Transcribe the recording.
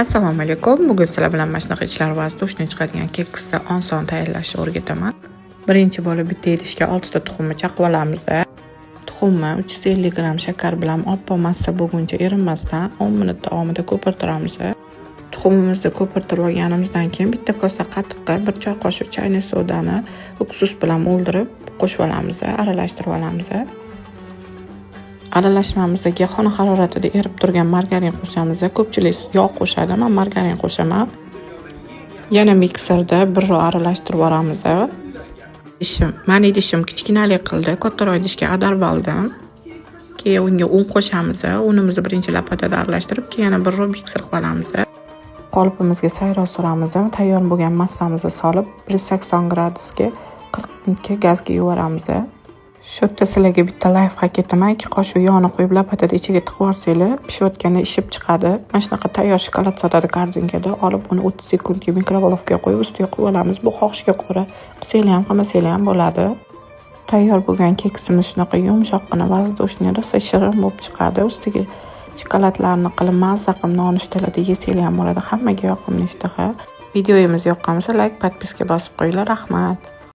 Assalomu alaykum. Bugun sizlar bilan mana shunaqa ichlar va to'shni chiqadigan keksni oson tayyorlashni o'rgataman. Birinchi bo'lib bitta idishga 6 ta tuxumni chaqib olamiz. Tuxumni 350 gram shakar bilan oppoq massa bo'lguncha erinmasdan 10 minut davomida ko'pirtiramiz. Tuxumimizni ko'pirtirib olganimizdan keyin bitta kosa qatiqqa 1 choy qoshiq chaynak sodani uksus bilan o'ldirib qo'shib olamiz, aralashtirib olamiz. Aralashmamizga xona haroratida erib turgan margarin qo'shamiz. Ko'pchilik yog' qo'shadi, men margarin qo'shaman. Yana mikserda birro aralashtirib boramiz. Mani idishim kichkinalik qildi. Kattaroq idishga adarib oldim. Keyin unga un qo'shamiz. Unimizni birinchi lapatada aralashtirib, keyin yana birro mikser qilib olamiz. Qolipimizga sayroq suramiz. Tayyor bo'lgan massamizni solib 180 gradusga 40 minutga gazga yuboramiz. Shu yerda sizlarga bitta layfhak aytaman. 2 qoshiq yog'ni qo'yib lapatada ichiga tiqib olsanglar, pishayotganda ishib chiqadi. Mana shunaqa tayyor shokolad sotadi korzinkada. Olib uni 30 sekundga mikrovolovkaga qo'yib ustiga qo'yib olamiz. Bu xohishga ko'ra qilsanglar ham, qilmasanglar ham bo'ladi. Tayyor bo'lgan keksimiz shunaqa yumshoqqina vazdoshni rosa shirin bo'lib chiqadi. Ustiga shokoladlarni qilib mazza qilib nonushtalarda yesanglar ham bo'ladi. Hammaga yoqimli ishtaha. Videomiz yoqqan bo'lsa, like, podpiska bosib qo'yinglar. Rahmat.